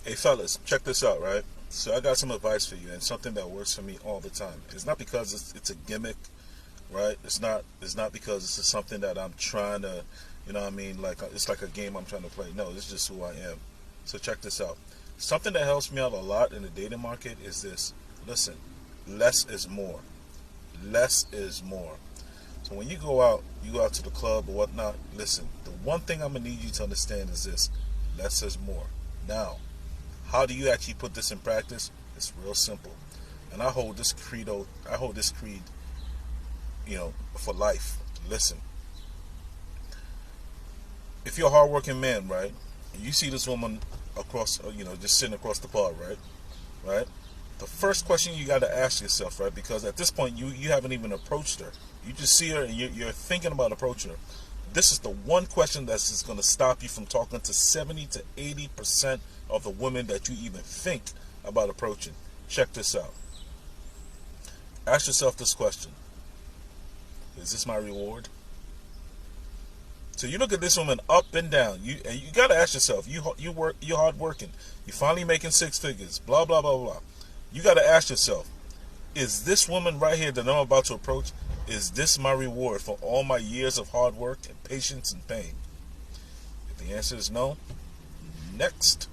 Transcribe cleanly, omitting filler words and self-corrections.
Hey fellas, check this out, right? So I got some advice for you, and something that works for me all the time. It's not because it's a gimmick, right? It's not because it's just something that I'm trying to, you know what I mean? Like it's like a game I'm trying to play. No, it's just who I am. So check this out. Something that helps me out a lot in the dating market is this. Listen, less is more. Less is more. So when you go out to the club or whatnot. Listen, the one thing I'm gonna need you to understand is this: less is more. Now, how do you actually put this in practice? It's real simple. And I hold this credo, for life. Listen, if you're a hardworking man, right, and you see this woman across, just sitting across the bar, right, right, the first question you got to ask yourself, right, because at this point you haven't even approached her. You just see her and you're thinking about approaching her. This is the one question that's just going to stop you from talking to 70 to 80% of the women that you even think about approaching. Check this out. Ask yourself this question: is this my reward? So you look at this woman up and down. You got to ask yourself. You're hard working. You're finally making six figures. Blah blah blah blah. You got to ask yourself: is this woman right here that I'm about to approach? Is this my reward for all my years of hard work and patience and pain? If the answer is no, next.